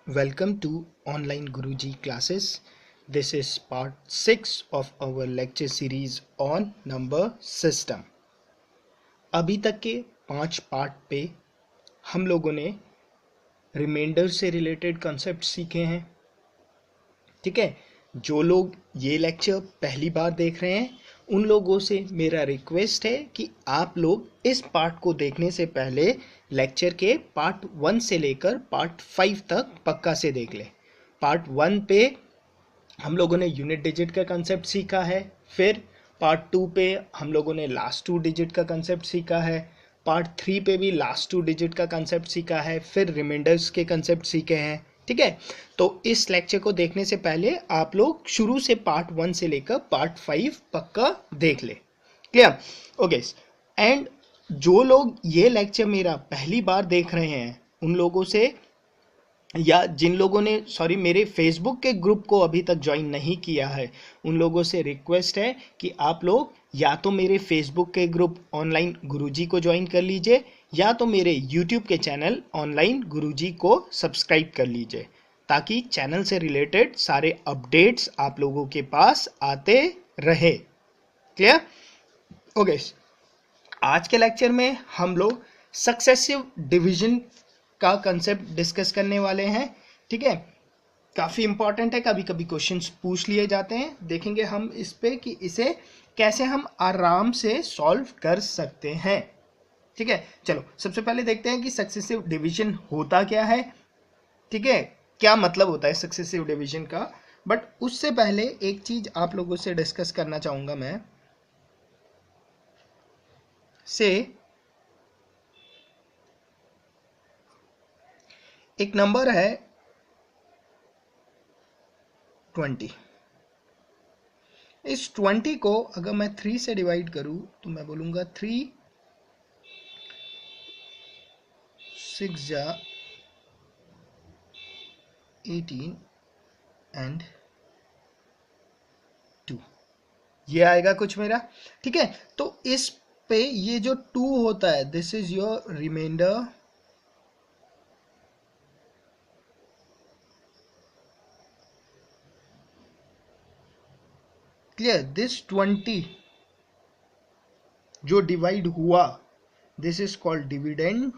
Welcome to online Guruji classes. This is part 6 of our lecture series on number system. अभी तक के 5 part पे हम लोगों ने रिमाइंडर से रिलेटेड कॉन्सेप्ट सीखे हैं. ठीक है, जो लोग ये लेक्चर पहली बार देख रहे हैं उन लोगों से मेरा रिक्वेस्ट है कि आप लोग इस पार्ट को देखने से पहले लेक्चर के पार्ट 1 से लेकर पार्ट 5 तक पक्का से देख लें. पार्ट 1 पे हम लोगों ने यूनिट डिजिट का कंसेप्ट सीखा है. फिर पार्ट 2 पे हम लोगों ने लास्ट 2 डिजिट का कंसेप्ट सीखा है. पार्ट 3 पे भी लास्ट 2 डिजिट का कंसेप्ट सीखा है. फिर रिमाइंडर्स के कंसेप्ट सीखे हैं. ठीक है, तो इस लेक्चर को देखने से पहले आप लोग शुरू से पार्ट 1 से लेकर पार्ट 5 पक्का देख ले. क्लियर? ओके. एंड जो लोग ये लेक्चर मेरा पहली बार देख रहे हैं उन लोगों से, या जिन लोगों ने मेरे फेसबुक के ग्रुप को अभी तक ज्वाइन नहीं किया है, उन लोगों से रिक्वेस्ट है कि आप लोग या तो मेरे फेसबुक के ग्रुप ऑनलाइन गुरुजी को ज्वाइन कर लीजिए, या तो मेरे यूट्यूब के चैनल ऑनलाइन गुरुजी को सब्सक्राइब कर लीजिए, ताकि चैनल से रिलेटेड सारे अपडेट्स आप लोगों के पास आते रहे. क्लियर? ओके. आज के लेक्चर में हम लोग सक्सेसिव डिवीजन का कंसेप्ट डिस्कस करने वाले हैं. ठीक है, काफ़ी इंपॉर्टेंट है, कभी कभी क्वेश्चंस पूछ लिए जाते हैं. देखेंगे हम इस पे कि इसे कैसे हम आराम से सॉल्व कर सकते हैं. ठीक है, चलो सबसे पहले देखते हैं कि सक्सेसिव डिवीजन होता क्या है. ठीक है, क्या मतलब होता है सक्सेसिव डिवीजन का. बट उससे पहले एक चीज आप लोगों से डिस्कस करना चाहूंगा मैं. से एक नंबर है 20. इस 20 को अगर मैं 3 से डिवाइड करूं तो मैं बोलूंगा 3 6 जा 18 एंड 2. ये आएगा कुछ मेरा. ठीक है, तो इस पे ये जो 2 होता है, this is your reminder. Clear? This 20 जो डिवाइड हुआ, this is called dividend.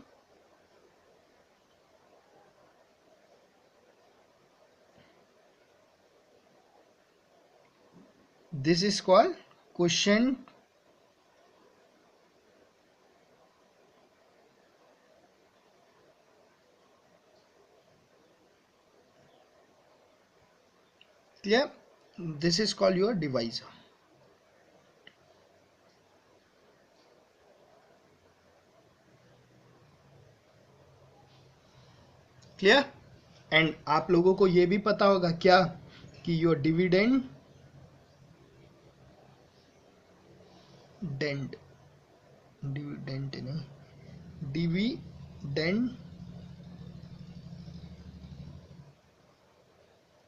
This is called question. Clear? This is called your divisor. Clear? And आप लोगों को ये भी पता होगा क्या कि your dividend dividend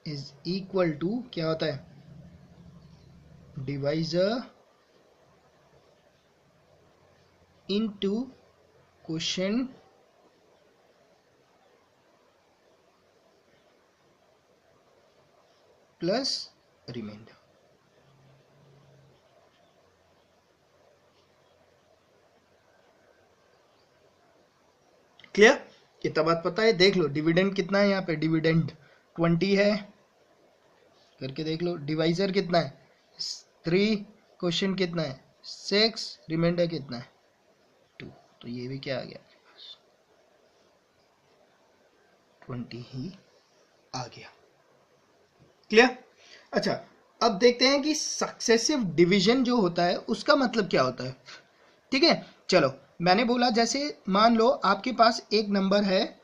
is equal to क्या होता है? Divisor into question plus reminder. Clear? कितना बात पता है? देख लो डिविडेंड कितना है. यहाँ पे डिविडेंड 20 है, करके देख लो. डिवाइजर कितना है? 3. क्वेश्चन कितना है? 6. रिमाइंडर कितना है? 2. तो ये भी क्या आ गया? 20 ही आ गया. क्लियर? अच्छा, अब देखते हैं कि सक्सेसिव डिवीजन जो होता है उसका मतलब क्या होता है. ठीक है, चलो मैंने बोला जैसे मान लो आपके पास एक नंबर है,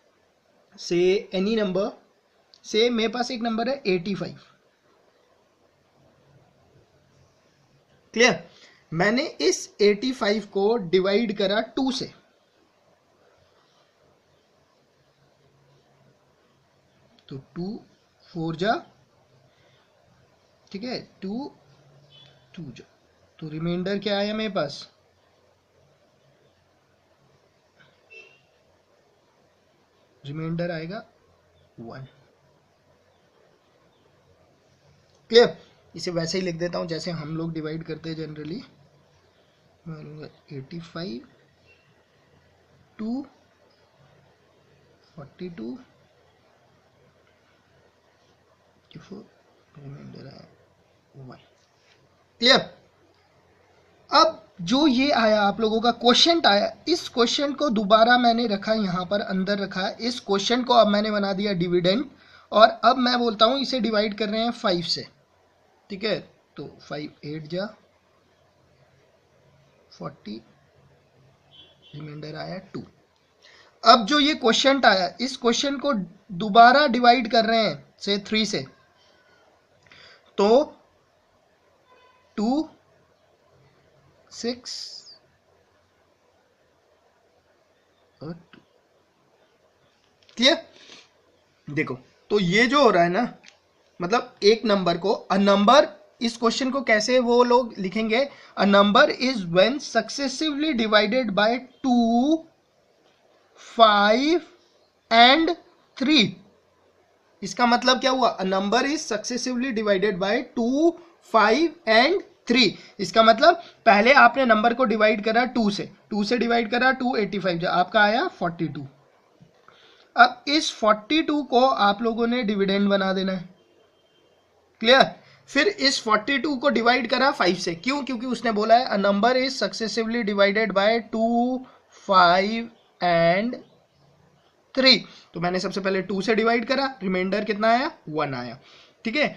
से एनी नंबर, से मेरे पास एक नंबर है 85. क्लियर? मैंने इस 85 को डिवाइड करा 2 से. तो 2 4 जा, ठीक है, 2 2 जा, तो रिमाइंडर क्या आया मेरे पास? रिमाइंडर आएगा 1. क्लियर? इसे वैसे ही लिख देता हूँ जैसे हम लोग डिवाइड करते हैं जनरली। मैं लूँगा 85 टू 42 रिमाइंडर है 1। क्लियर? अब जो ये आया आप लोगों का क्वेश्चन आया, इस क्वेश्चन को दोबारा मैंने रखा यहाँ पर अंदर रखा। इस क्वेश्चन को अब मैंने बना दिया डिविडेंड, और अब मैं बोलता हूँ इसे डिवाइड कर रहे हैं 5 से। ठीक है, तो 5 8 जा 40, रिमाइंडर आया 2। अब जो ये क्वेश्चन आया, इस क्वेश्चन को दोबारा डिवाइड कर रहे हैं से 3 से, तो 2 6 और 2। क्लियर? देखो, तो ये जो हो रहा है ना, मतलब एक नंबर को, अ नंबर, इस क्वेश्चन को कैसे वो लोग लिखेंगे, अ number is when successively divided by 2 5 and 3। इसका मतलब क्या हुआ, अ number is successively divided by 2 5 and 3। इसका मतलब पहले आपने नंबर को डिवाइड करा 2 से, 2 से डिवाइड करा 285, जो आपका आया 42। अब इस 42 को आप लोगों ने डिविडेंड बना देना है। क्लियर? फिर इस 42 को डिवाइड करा 5 से, क्यों? क्योंकि उसने बोला है अ number is successively divided by 2 5 and 3। तो मैंने सबसे पहले 2 से डिवाइड करा, रिमाइंडर कितना आया 1 आया। ठीक है,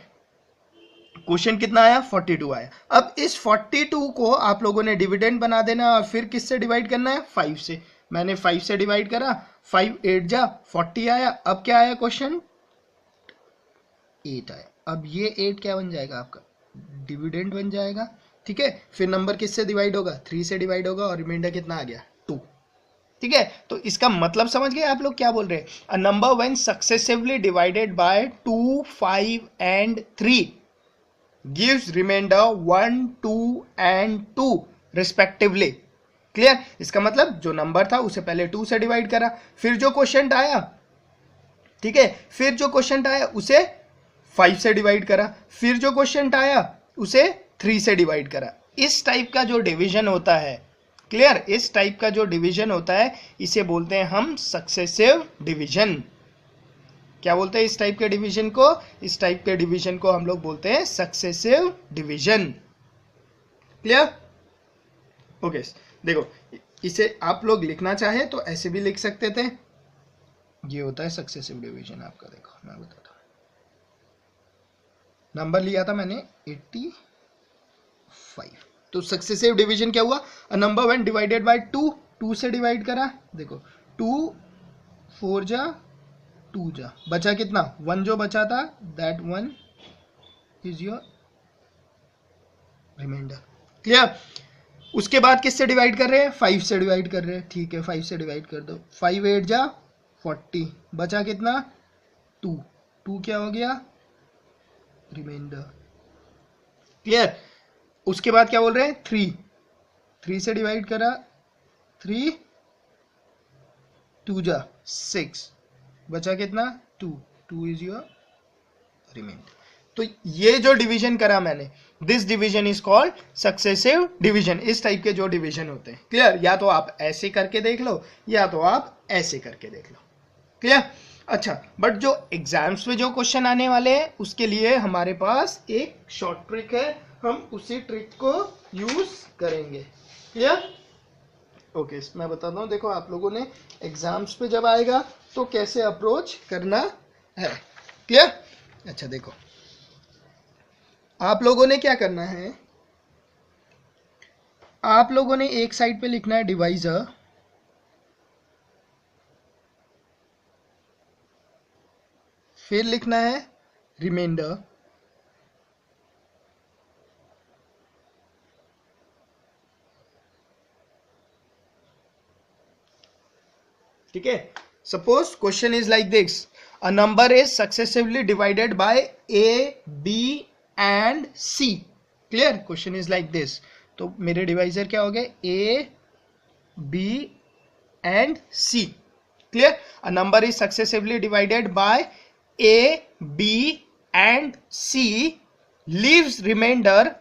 क्वेश्चन कितना आया 42 आया। अब इस 42 को आप लोगों ने डिविडेंड बना देना, और फिर किससे डिवाइड करना है 5 से। मैंने 5 से डिवाइड करा, 5 8 जा 40 आया। अब क्या आया क्वेश्चन 8 आया। अब ये 8 क्या बन जाएगा आपका, डिविडेंड बन जाएगा। ठीक है, फिर नंबर किससे डिवाइड होगा 3 से डिवाइड होगा, और रिमाइंडर कितना आ गया 2। ठीक है, तो इसका मतलब समझ गए आप लोग क्या बोल रहे हैं, a number when successively divided by 2 5 and 3 gives reminder 1 2 and 2 respectively. Clear? इसका मतलब जो नंबर था उसे पहले 2 से डिवाइड करा, फिर जो क्वेश्चन आया, ठीक है, फिर जो क्वेश्चन आया उसे 5 से डिवाइड करा, फिर जो क्वेश्चन आया उसे 3 से डिवाइड करा। इस टाइप का जो डिवीजन होता है, क्लियर, इस टाइप का जो डिवीजन होता है इसे बोलते हैं हम सक्सेसिव डिवीजन। क्या बोलते हैं इस टाइप के डिवीजन को? इस टाइप के डिवीजन को हम लोग बोलते हैं सक्सेसिव डिवीजन। क्लियर? ओके, देखो इसे आप लोग लिखना चाहे तो ऐसे भी लिख सकते थे। ये होता है सक्सेसिव डिवीजन आपका। देखो मैं बताता हूं, नंबर लिया था मैंने 85, तो सक्सेसिव डिवीजन क्या हुआ, अ नंबर व्हेन डिवाइडेड बाय 2, 2 से डिवाइड करा, देखो 2 4 जा 2 जा, बचा कितना 1, जो बचा था that 1 is your reminder. Clear? उसके बाद किससे डिवाइड कर रहे हैं 5 से डिवाइड कर रहे हैं। ठीक है, 5 से डिवाइड कर दो, 5 8 जा 40, बचा कितना 2, 2 क्या हो गया रिमाइंडर। क्लियर? उसके बाद क्या बोल रहे हैं 3, 3 से डिवाइड करा, 3 2 जा 6, बचा कितना 2, 2 इज योर रिमाइंडर। तो ये जो डिवीजन करा मैंने, this division is called successive division. इस टाइप के जो डिवीजन होते हैं, क्लियर, या तो आप ऐसे करके देख लो या तो आप ऐसे करके देख लो। क्लियर? अच्छा, बट जो एग्जाम्स में जो क्वेश्चन आने वाले हैं उसके लिए हमारे पास एक शॉर्ट ट्रिक है, हम उसी ट्रिक को यूज करेंगे। क्लियर? ओके, मैं बताता हूँ, देखो आप लोगों ने एग्जाम्स पे जब आएगा तो कैसे अप्रोच करना है। क्लियर? अच्छा देखो, आप लोगों ने क्या करना है, आप लोगों ने एक साइड पे लिखना है डिवाइजर, फिर लिखना है रिमाइंडर, ठीक है। Suppose question is like this, a number is successively divided by a b and c. Clear? Question is like this, तो मेरे डिवाइजर क्या हो गए a b and c. Clear? A number is successively divided by a b and c leaves reminder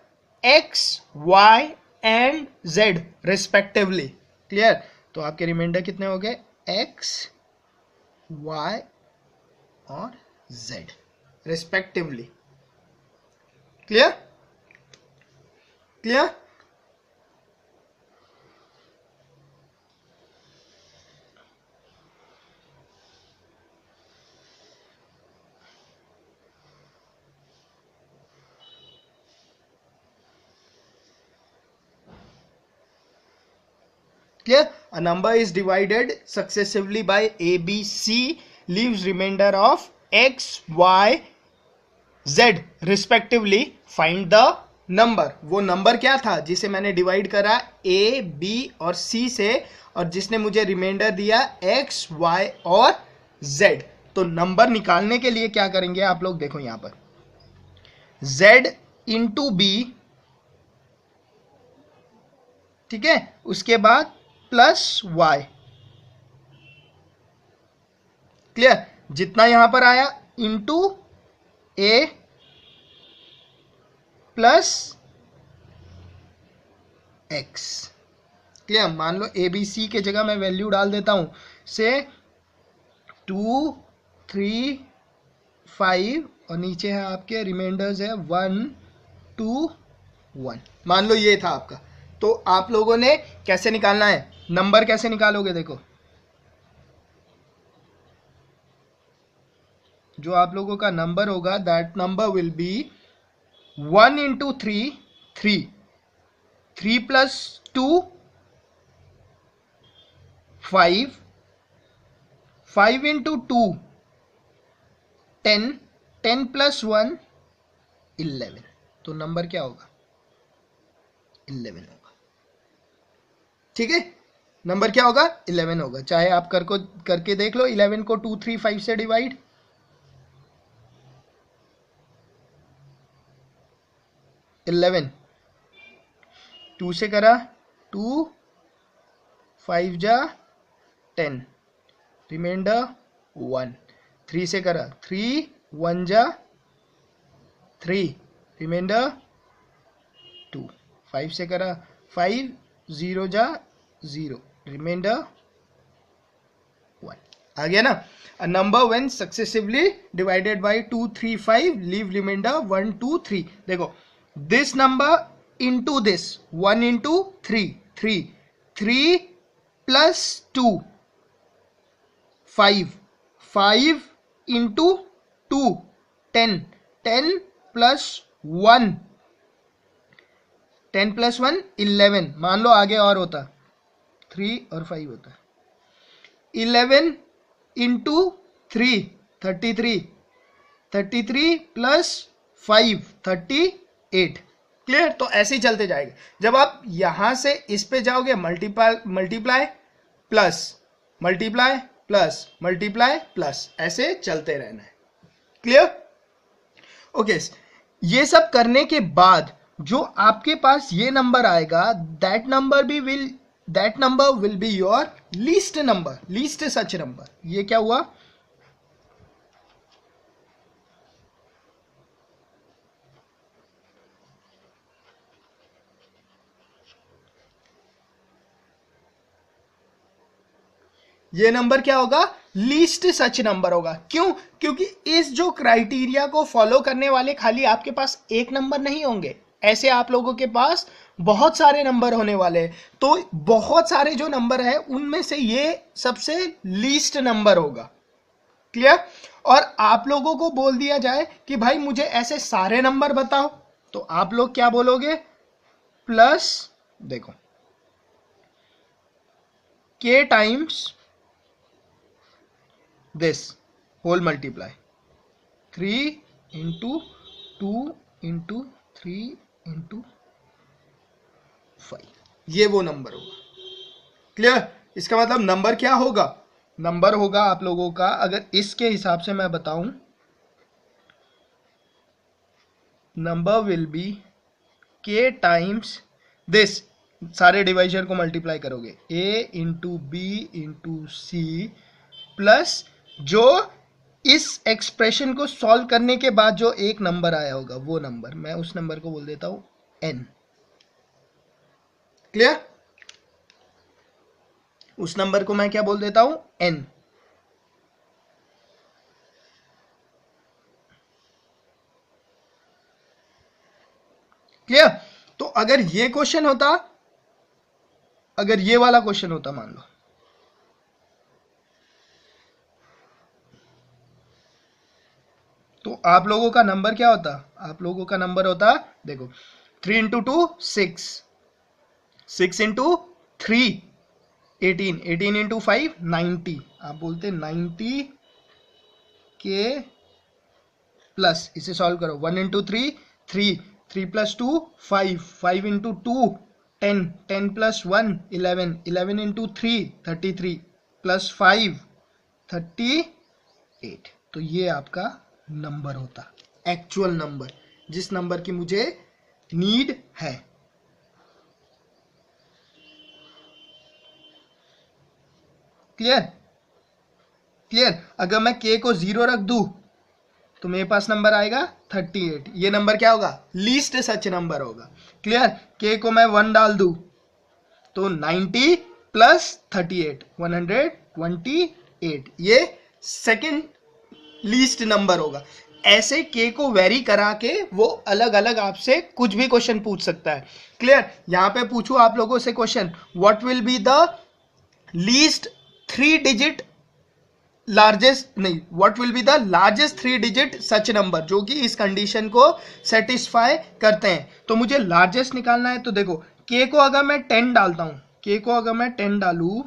x, y and z respectively. Clear? तो आपके reminder कितने हो गए? x, y और z respectively. Clear? Clear? Clear? A number is divided successively by a, b, c, leaves remainder of x, y, z respectively. Find the number. वो number क्या था जिसे मैंने डिवाइड करा a, b और c से, और जिसने मुझे रिमाइंडर दिया x, y और z। तो नंबर निकालने के लिए क्या करेंगे आप लोग? देखो यहां पर z इंटू बी, ठीक है, उसके बाद प्लस y। क्लियर? जितना यहां पर आया into a plus x। Clear? मान लो ए बी सी के जगह मैं वैल्यू डाल देता हूं से 2, 3, 5 और नीचे है आपके रिमाइंडर्स है 1, 2, 1। मान लो ये था आपका। तो आप लोगों ने कैसे निकालना है? नंबर कैसे निकालोगे? देखो, जो आप लोगों का नंबर होगा that number will B 1 into 3, 3, 3 plus 2, 5, 5 into 2, 10, 10 plus 1, 11। तो नंबर क्या होगा? 11 होगा। ठीक है? नंबर क्या होगा? 11 होगा। चाहे आप करके देख लो। 11 को 2, 3, 5 से डिवाइड, 11 2 से करा 2, 5 जा 10, रिमाइंडर 1। 3 से करा 3, 1 जा 3, रिमाइंडर 2। 5 से करा 5, 0 जा 0, रिमाइंडर 1। आ गया ना? अ number when successively divided by 2, 3, 5 leave remainder 1, 2, 3। देखो, this number into this 1 into 3, 3, 3 plus 2, 5, 5 into 2, 10, 10 plus 1, 10 plus 1, 11। मान लो आगे और होता 3 और 5 होता 11 into 3, 33, 33 plus 5, 38। क्लियर? तो ऐसे ही चलते जाएगा। जब आप यहां से इस पे जाओगे multiply plus multiply plus multiply plus, ऐसे चलते रहना है। क्लियर? ओके। ये सब करने के बाद जो आपके पास ये नंबर आएगा that number will be your least number, least such number. ये क्या हुआ? ये नंबर क्या होगा? लीस्ट सच नंबर होगा। क्यों? क्योंकि इस जो क्राइटेरिया को फॉलो करने वाले खाली आपके पास एक नंबर नहीं होंगे, ऐसे आप लोगों के पास बहुत सारे नंबर होने वाले हैं। तो बहुत सारे जो नंबर है उनमें से ये सबसे लीस्ट नंबर होगा। क्लियर? और आप लोगों को बोल दिया जाए कि भाई मुझे ऐसे सारे नंबर बताओ, तो आप लोग क्या बोलोगे? प्लस, देखो, k times this whole multiply 3 into 2 into 3 into 5, ये वो नंबर होगा। क्लियर? इसका मतलब नंबर क्या होगा? नंबर होगा आप लोगों का, अगर इसके हिसाब से मैं बताऊं, number will be k times this, सारे डिवाइजर को मल्टीप्लाई करोगे a into b into c plus जो इस एक्सप्रेशन को सॉल्व करने के बाद जो एक नंबर आया होगा वो नंबर, मैं उस नंबर को बोल देता हूं n। क्लियर? उस नंबर को मैं क्या बोल देता हूं? n। क्लियर? तो अगर ये क्वेश्चन होता, अगर ये वाला क्वेश्चन होता मान लो, तो आप लोगों का नंबर क्या होता? आप लोगों का नंबर होता, देखो 3 इंटू 2 6, 6 इंटू 3 18, 18 इंटू 5 90, आप बोलते 90 के प्लस, इसे सॉल्व करो 1 into 3 3, 3 plus 2 5, 5 into 2 10, 10 plus 1 11, 11 into 3 33 plus 5 38। तो ये आपका नंबर होता, एक्चुअल नंबर, जिस नंबर की मुझे नीड है। क्लियर? क्लियर? अगर मैं k को 0 रख दूं तो मेरे पास नंबर आएगा 38। ये नंबर क्या होगा? लीस्ट सच नंबर होगा। क्लियर? k को मैं 1 डाल दूं तो 90 प्लस 38 128, ये सेकंड लीस्ट नंबर होगा। ऐसे k को वेरी करा के वो अलग अलग आपसे कुछ भी क्वेश्चन पूछ सकता है। क्लियर? यहां पे पूछूं आप लोगों से question, what will be the least 3 digit largest, नहीं, what will be the largest 3 digit such number, जो कि इस कंडीशन को सेटिस्फाई करते हैं। तो मुझे लार्जेस्ट निकालना है। तो देखो k को अगर मैं 10 डालता हूं, k को अगर मैं 10 डालूं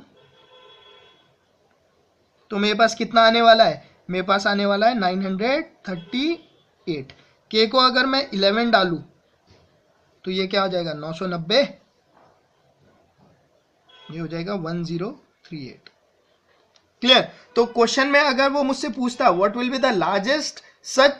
तो मेरे पास कितना आने वाला है? मेरे पास आने वाला है 938। k को अगर मैं 11 डालूं तो ये क्या हो जाएगा? 990, ये हो जाएगा 1038। क्लियर? तो क्वेश्चन में अगर वो मुझसे पूछता what will be the largest such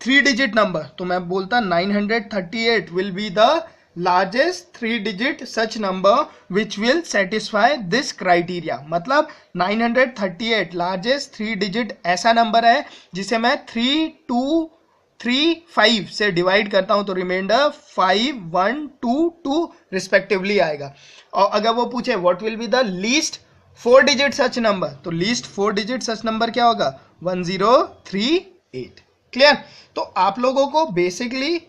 3 digit number, तो मैं बोलता 938 will be the largest 3 digit such number which will satisfy this criteria. मतलब 938 लार्जेस्ट 3 डिजिट ऐसा नंबर है जिसे मैं 3 2 3 5 से डिवाइड करता हूं तो रिमाइंडर 5 1 2 2 रिस्पेक्टिवली आएगा। और अगर वो पूछे what will be the least 4 digit such number, तो लीस्ट 4 डिजिट सच नंबर क्या होगा? 1038। क्लियर? तो आप लोगों को बेसिकली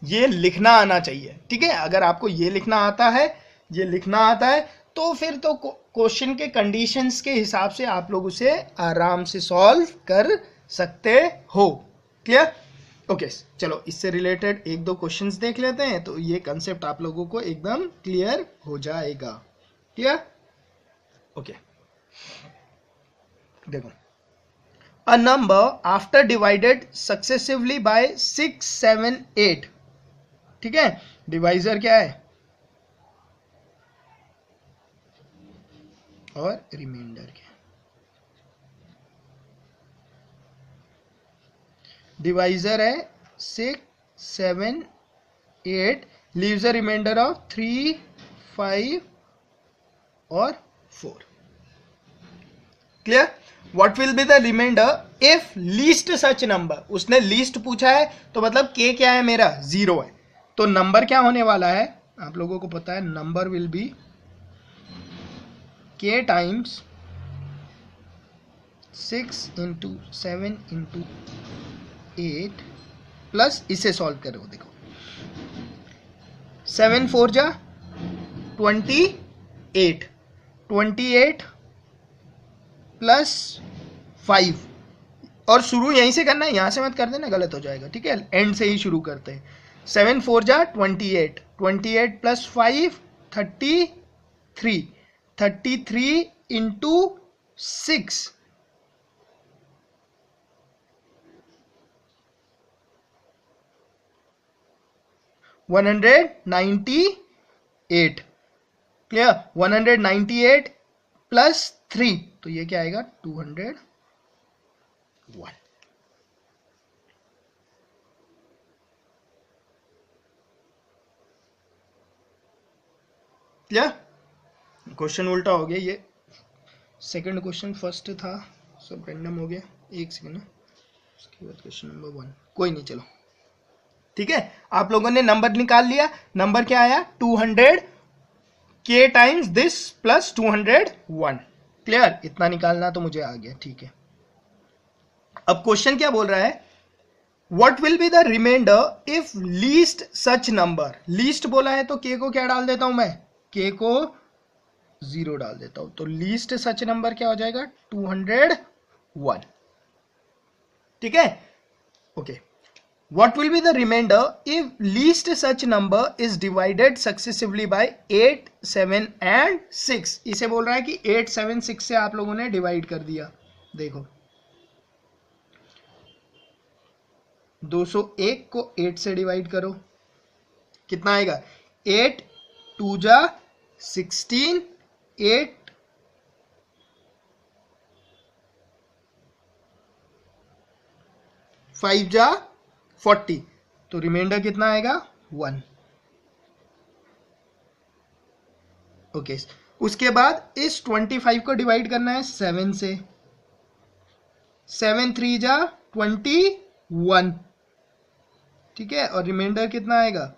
ये लिखना आना चाहिए। ठीक है? अगर आपको ये लिखना आता है, ये लिखना आता है, तो फिर तो क्वेश्चन के कंडीशंस के हिसाब से आप लोग उसे आराम से सॉल्व कर सकते हो। क्लियर? ओके, चलो इससे रिलेटेड एक दो क्वेश्चंस देख लेते हैं, तो ये कंसेप्ट आप लोगों को एकदम क्लियर हो जाएगा। क्लियर? ओके, देखो, a number after divided successively by 6 7 8, ठीक है, डिवाइजर क्या है और रिमाइंडर क्या है? डिवाइजर है 6 7 8, लीव्स अ रिमाइंडर ऑफ 3 5 और 4। Clear? What will be the reminder if least such number, उसने लीस्ट पूछा है तो मतलब k क्या है मेरा? 0 है। तो नंबर क्या होने वाला है आप लोगों को पता है, number will be k times 6 into 7 into 8 plus, इसे सॉल्व करो, देखो 7 4 जा 28, 28 प्लस 5, और शुरू यहीं से करना है, यहां से मत कर देना, गलत हो जाएगा। ठीक है? एंड से ही शुरू करते हैं। 7 4 जा 28, 28 प्लस 5 33, 33 इंटू 6 198। क्लियर? 198 प्लस 3, तो ये क्या आएगा? 201। क्लियर? क्वेश्चन उल्टा हो गया, ये सेकंड क्वेश्चन फर्स्ट था, सब रैंडम हो गया, एक सेकेंड, उसके बाद क्वेश्चन नंबर 1, कोई नहीं, चलो ठीक है। आप लोगों ने नंबर निकाल लिया, नंबर क्या आया 200 k times this plus 201, clear, इतना निकालना तो मुझे आ गया, ठीक है। अब क्वेश्चन क्या बोल रहा है, what will be the reminder if least such number, least बोला है तो k को क्या डाल देता हूं मैं, k को 0 डाल देता हूं, तो लीस्ट सच नंबर क्या हो जाएगा 201, ठीक है, okay. What will be the remainder if least such number is divided successively by 8, 7 and 6? इसे बोल रहा है कि 8, 7, 6 से आप लोगों ने डिवाइड कर दिया। देखो 201 को 8 से डिवाइड करो, कितना आएगा 8 2 जा 16, 8 5 जा 40, तो रिमाइंडर कितना आएगा 1, ओके। उसके बाद इस 25 को डिवाइड करना है 7 से, 7 3 जा 21, ठीक है, और रिमाइंडर कितना आएगा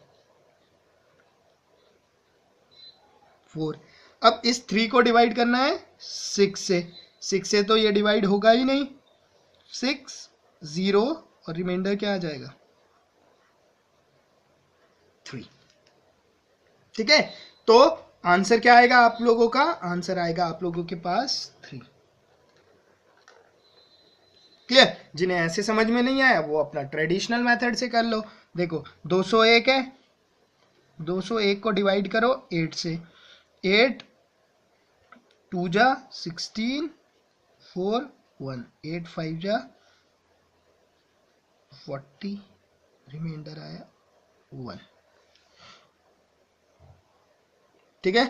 4। अब इस 3 को डिवाइड करना है 6 से, 6 से तो ये डिवाइड होगा ही नहीं, 6 0, और रिमाइंडर क्या आ जाएगा 3, ठीक है। तो आंसर क्या आएगा आप लोगों का, आंसर आएगा आप लोगों के पास 3, क्लियर। जिन्हें ऐसे समझ में नहीं आया वो अपना ट्रेडिशनल मेथड से कर लो। देखो 201 है, 201 को डिवाइड करो 8 से, 8 2 जा 16, 4 1, 8 5 जा 40, रिमाइंडर आया 1, ठीक है,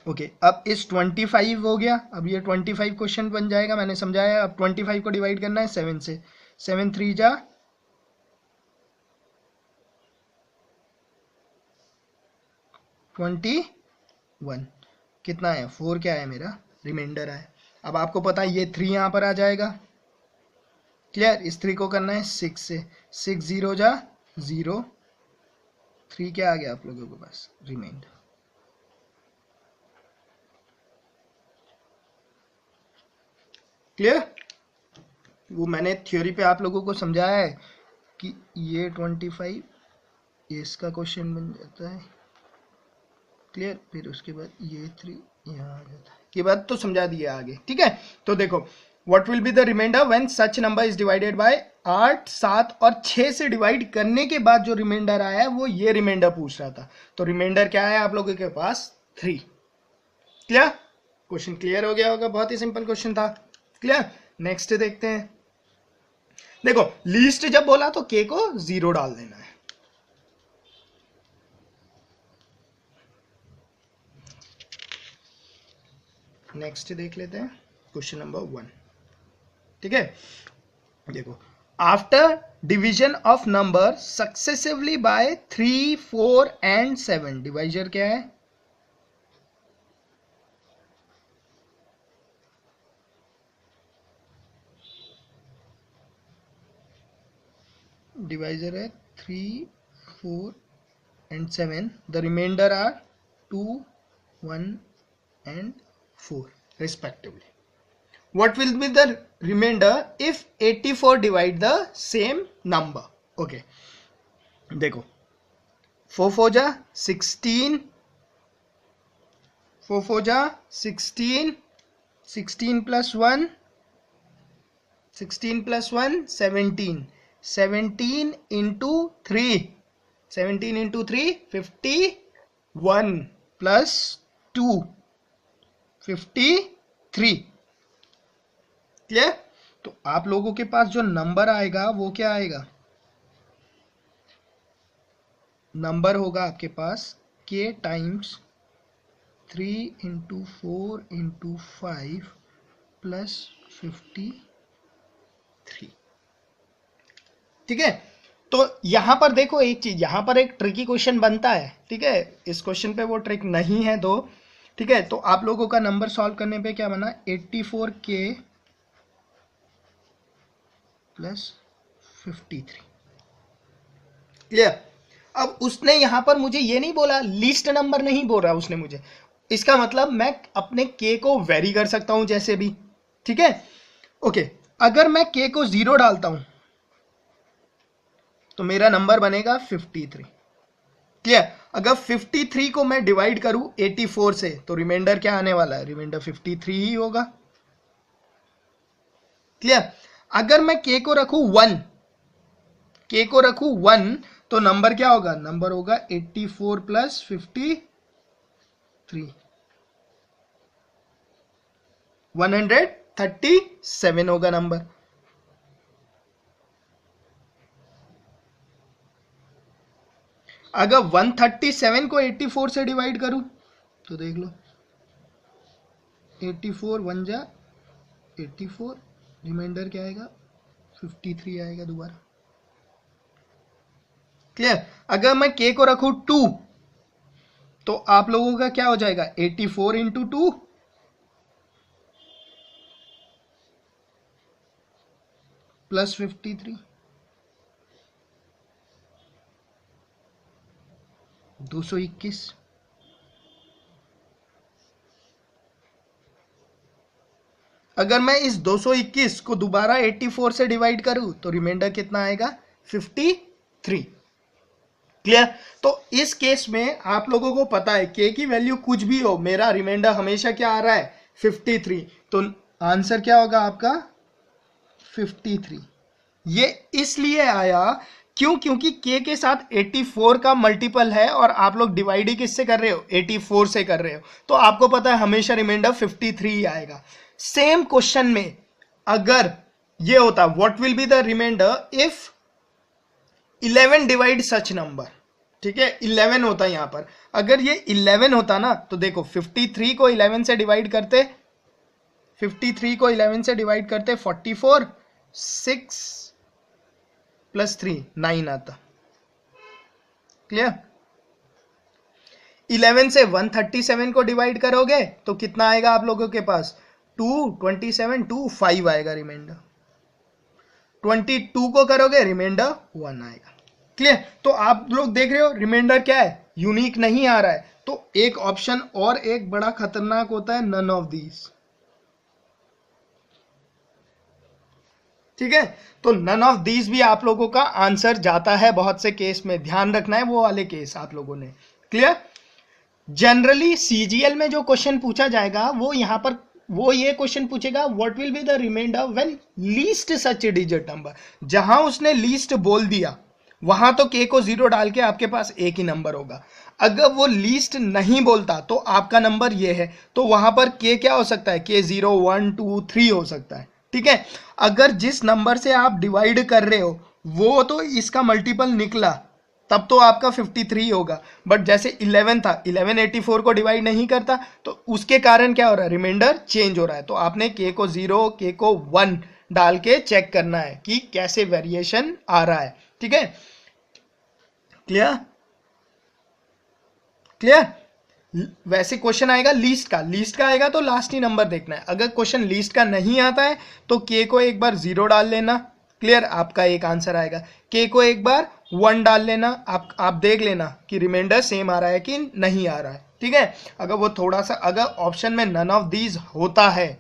ओके। अब इस 25 हो गया, अब ये 25 क्वेश्चन बन जाएगा, मैंने समझाया। अब 25 को डिवाइड करना है 7 से, 7 3 जा 21, कितना है 4, क्या है मेरा रिमाइंडर है। अब आपको पता है ये 3 यहां पर आ जाएगा, क्लियर। इस 3 को करना है 6 से, 6 0 जा 0, 3 क्या आ गया आप लोगों के पास रिमाइंडर, क्लियर। वो मैंने थ्योरी पे आप लोगों को समझाया है कि ये 25 इसका क्वेश्चन बन जाता है, क्लियर। फिर उसके बाद ये 3 यहाँ आ जाता है, ये बात तो समझा दिया आगे, ठीक है। तो देखो what will be the reminder when such number is divided by 8, 7 और 6 से डिवाइड करने के बाद जो रिमाइंडर आया है वो ये रिमाइंडर पूछ रहा था। तो रिमाइंडर क्या है आप लोगों के पास 3, क्लियर। क्वेश्चन क्लियर हो गया होगा, बहुत ही सिंपल क्वेश्चन था, क्लियर। नेक्स्ट देखते हैं। देखो लीस्ट जब बोला तो k को 0 डाल देना है, नेक्स्ट देख लेते हैं क्वेश्चन नंबर 1, ठीक है। देखो after division of number successively by 3, 4 and 7, divisor क्या है डिवाइजर है 3, 4 and 7, the remainder are 2, 1 and 4 respectively. What will be the remainder if 84 divide the same number? Okay, देखो 4 4 जा 16, 4 4 जा 16, 16 plus 1, 16 plus 1 17, 17 into 3, 17 into 3 51 plus 2 53, clear. तो आप लोगों के पास जो नंबर आएगा वो क्या आएगा, नंबर होगा आपके पास k times 3 into 4 into 5 plus 53, ठीक है। तो यहां पर देखो एक चीज, यहां पर एक ट्रिकी क्वेश्चन बनता है, ठीक है। इस क्वेश्चन पे वो ट्रिक नहीं है तो, ठीक है। तो आप लोगों का नंबर सॉल्व करने पे क्या बना 84k प्लस 53। क्लियर। अब उसने यहां पर मुझे ये नहीं बोला, लीस्ट नंबर नहीं बोल रहा उसने मुझे, इसका मतलब मैं अपने के को वेरी कर सकता हूं जैसे भी, ठीक है। ओके, अगर मैं के को 0 डालता हूं तो मेरा नंबर बनेगा 53। क्लियर। अगर 53 को मैं डिवाइड करूं 84 से तो रिमाइंडर क्या आने वाला है, रिमाइंडर 53 ही होगा। क्लियर। अगर मैं के को रखूं 1, के को रखूं 1 तो नंबर क्या होगा, नंबर होगा 84 प्लस 53, 137 होगा नंबर। अगर 137 को 84 से डिवाइड करूं तो देख लो, 84 1 जा 84, रिमाइंडर क्या आएगा 53 आएगा दोबारा। क्लियर। अगर मैं के को रखूं 2 तो आप लोगों का क्या हो जाएगा, 84 इंटू 2 प्लस 53, 221। अगर मैं इस 221 को दोबारा 84 से डिवाइड करूं तो रिमाइंडर कितना आएगा, 53। क्लियर। तो इस केस में आप लोगों को पता है के की वैल्यू कुछ भी हो, मेरा रिमाइंडर हमेशा क्या आ रहा है, 53। तो आंसर क्या होगा आपका, 53। ये इसलिए आया क्यों, क्योंकि के साथ 84 का मल्टीपल है और आप लोग डिवाइड ही किससे कर रहे हो, 84 से कर रहे हो, तो आपको पता है हमेशा रिमाइंडर 53 ही आएगा। सेम क्वेश्चन में अगर ये होता, what will be the reminder if 11 divide such number, ठीक है, 11 होता है यहां पर, अगर ये 11 होता ना तो देखो 53 को 11 से डिवाइड करते, 53 को 11 से डिवाइड करते 44, 6 प्लस 3 9 आता। क्लियर। 11 से 137 को डिवाइड करोगे तो कितना आएगा आप लोगों के पास, 2 27 2 5 आएगा रिमाइंडर। 22 को करोगे रिमाइंडर 1 आएगा। क्लियर। तो आप लोग देख रहे हो रिमाइंडर क्या है, यूनिक नहीं आ रहा है। तो एक ऑप्शन और एक बड़ा खतरनाक होता है, नन ऑफ दीज। ठीक है, तो नन ऑफ दीज भी आप लोगों का आंसर जाता है बहुत से केस में, ध्यान रखना है वो वाले केस आप लोगों ने। क्लियर। जनरली सीजीएल में जो क्वेश्चन पूछा जाएगा वो यहां पर वो ये क्वेश्चन पूछेगा, what will be the reminder when least such digit number. जहां उसने लीस्ट बोल दिया वहां तो के को 0 डाल के आपके पास एक ही नंबर होगा। अगर वो लीस्ट नहीं बोलता तो आपका नंबर ये है, तो वहां पर के क्या हो सकता है, के 0 1 2 3 हो सकता है। ठीक है। अगर जिस नंबर से आप डिवाइड कर रहे हो वो तो इसका मल्टीपल निकला तब तो आपका 53 होगा, बट जैसे 11 था, 11 84 को डिवाइड नहीं करता तो उसके कारण क्या हो रहा है, रिमाइंडर चेंज हो रहा है। तो आपने के को 0 के को 1 डाल के चेक करना है कि कैसे वेरिएशन आ रहा है। ठीक है। क्लियर। क्लियर। वैसे क्वेश्चन आएगा लीस्ट का, लीस्ट का आएगा तो लास्ट ही नंबर देखना है। अगर क्वेश्चन लीस्ट का नहीं आता है तो के को एक बार 0 डाल लेना, क्लियर, आपका एक आंसर आएगा। के को एक बार 1 डाल लेना, आप देख लेना कि रिमाइंडर सेम आ रहा है कि नहीं आ रहा है। ठीक है। अगर वो थोड़ा सा, अगर ऑप्शन में नन ऑफ दीज होता है,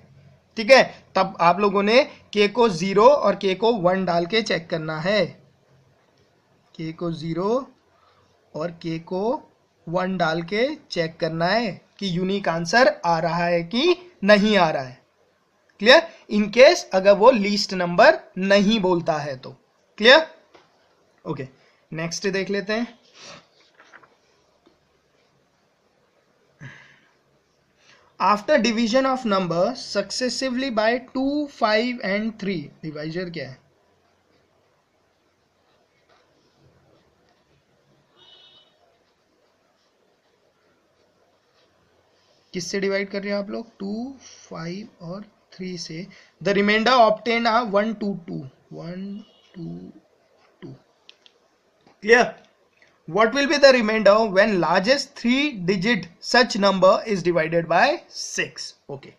ठीक है, तब आप लोगों ने के को 0 और के को 1 डाल के चेक करना है। के को 0 और के को 1 डाल के चेक करना है कि यूनिक आंसर आ रहा है कि नहीं आ रहा है। क्लियर। इन केस अगर वो लीस्ट नंबर नहीं बोलता है तो। क्लियर। ओके, नेक्स्ट देख लेते हैं। After division of number successively by 2 5 and 3, divisor क्या है, किससे डिवाइड कर रहे हो आप लोग, 2 5 और 3 से। The remainder obtain are 1 2 2 1 2 2। Clear. What will be the reminder when largest 3 digit such number is divided by 6। Okay,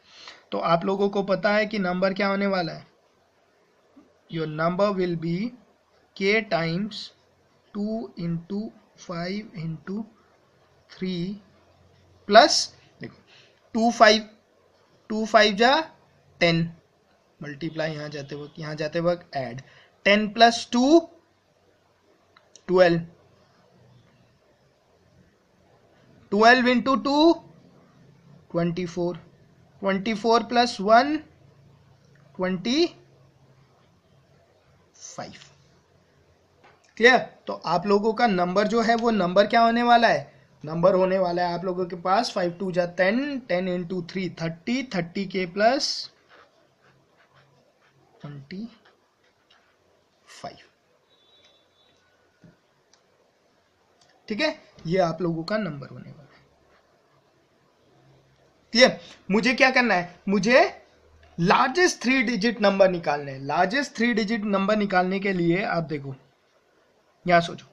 तो आप लोगों को पता है कि नंबर क्या होने वाला है, your number will be k times 2 into 5 into 3 plus देखो 2 5 जा 10 मल्टीप्लाई यहाँ जाते वक्त add 10 plus 2 12 12 into 2 24 24 plus 1 25 clear. तो आप लोगों का नंबर जो है वो नंबर क्या होने वाला है, नंबर होने वाला है आप लोगों के पास 5 2 जा 10 10 into 3 30 30 के प्लस 25 ठीक है, ये आप लोगों का नंबर होने वाला है। क्लियर। मुझे क्या करना है, मुझे लार्जेस्ट 3 डिजिट नंबर निकालने हैं। लार्जेस्ट 3 डिजिट नंबर निकालने के लिए आप देखो यहां सोचो,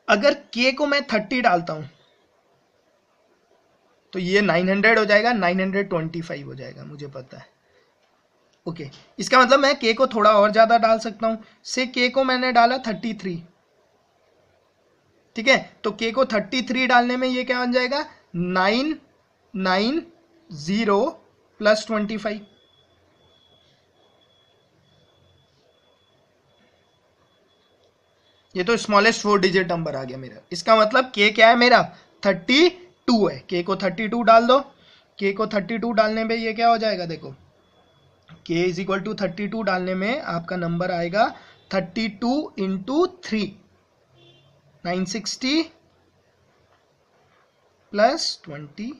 अगर k को मैं 30 डालता हूं तो ये 900 हो जाएगा, 925 हो जाएगा, मुझे पता है। ओके, इसका मतलब मैं k को थोड़ा और ज्यादा डाल सकता हूं। से k को मैंने डाला 33, ठीक है, तो k को 33 डालने में ये क्या बन जाएगा 990 प्लस 25। ये तो स्मॉलेस्ट 4 डिजिट नंबर आ गया मेरा। इसका मतलब k क्या है मेरा 32 है। k को 32 डाल दो, k को 32 डालने में ये क्या हो जाएगा, देखो k इज इक्वल टू 32 डालने में आपका नंबर आएगा 32 इंटू 3 960 प्लस 25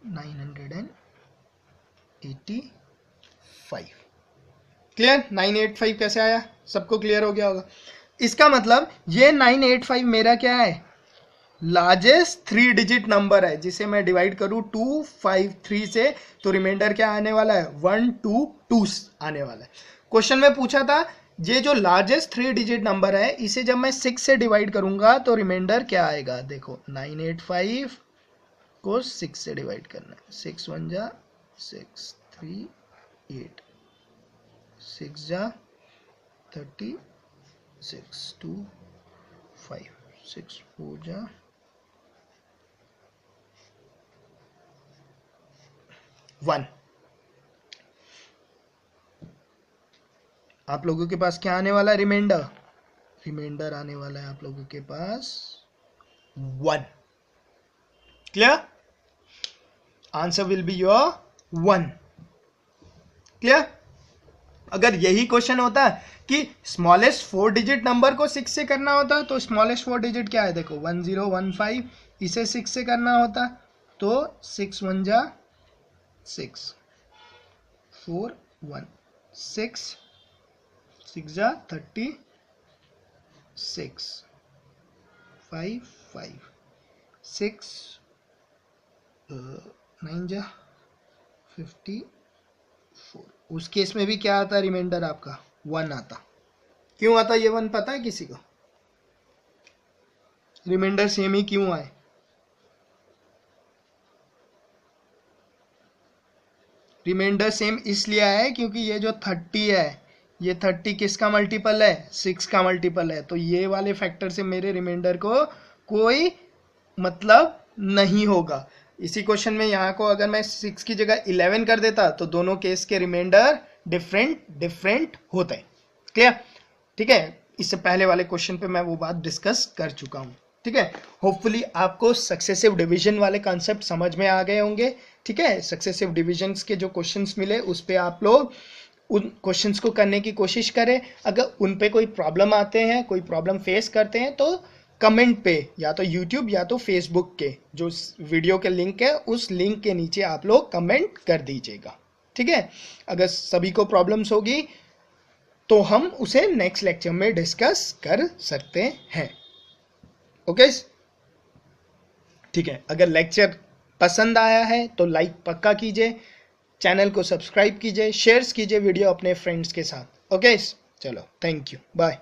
985। क्लियर। 985 कैसे आया, सबको क्लियर हो गया होगा। इसका मतलब ये 985 मेरा क्या है, लार्जेस्ट 3 डिजिट नंबर है, जिसे मैं डिवाइड करूं 253 से तो रिमाइंडर क्या आने वाला है 122 आने वाला है। क्वेश्चन में पूछा था ये जो लार्जेस्ट 3 डिजिट नंबर है इसे जब मैं 6 से डिवाइड करूंगा तो रिमाइंडर क्या आएगा, देखो 985 को 6 से डिवाइड करना है, 6 1 जा 6 3 8 6 जा 30 6 2 5 6 4 जा 1। आप लोगों के पास क्या आने वाला है, रिमाइंडर, रिमाइंडर आने वाला है आप लोगों के पास 1। Clear. Answer will be your 1। Clear. अगर यही क्वेश्चन होता कि स्मॉलेस्ट 4 डिजिट नंबर को 6 से करना होता तो स्मॉलेस्ट 4 डिजिट क्या है, देखो 1015, इसे 6 से करना होता तो 6 1 जा 6 4 1 6 6 जा 36 5 5 6 9 जा 54। उस केस में भी क्या आता रिमाइंडर आपका 1 आता। क्यों आता ये 1 पता है किसी को, रिमाइंडर सेम ही क्यों आए, रिमाइंडर सेम इसलिए आया है क्योंकि ये जो 30 है ये 30 किसका मल्टीपल है, 6 का मल्टीपल है, तो ये वाले फैक्टर से मेरे रिमाइंडर को कोई मतलब नहीं होगा। इसी क्वेश्चन में यहाँ को अगर मैं 6 की जगह 11 कर देता तो दोनों केस के रिमाइंडर डिफरेंट होते हैं। क्लियर। ठीक है, इससे पहले वाले क्वेश्चन पे मैं वो बात डिस्कस कर चुका हूँ। ठीक है, होपफुली आपको सक्सेसिव डिवीजन वाले कॉन्सेप्ट समझ में आ गए होंगे। ठीक है, सक्सेसिव डिविजन्स के जो क्वेश्चंस मिले उस पे आप लोग उन क्वेश्चंस को करने की कोशिश करें। अगर उन पे कोई प्रॉब्लम आते हैं, कोई प्रॉब्लम फेस करते हैं तो कमेंट पे या तो यूट्यूब या तो फेसबुक के जो वीडियो के लिंक है उस लिंक के नीचे आप लोग कमेंट कर दीजिएगा। ठीक है, अगर सभी को प्रॉब्लम्स होगी तो हम उसे नेक्स्ट लेक्चर में डिस्कस कर सकते हैं। ओके, ठीक है, अगर लेक्चर पसंद आया है तो लाइक पक्का कीजिए, चैनल को सब्सक्राइब कीजिए, शेयर्स कीजिए वीडियो अपने फ्रेंड्स के साथ। ओके, चलो, थैंक यू, बाय।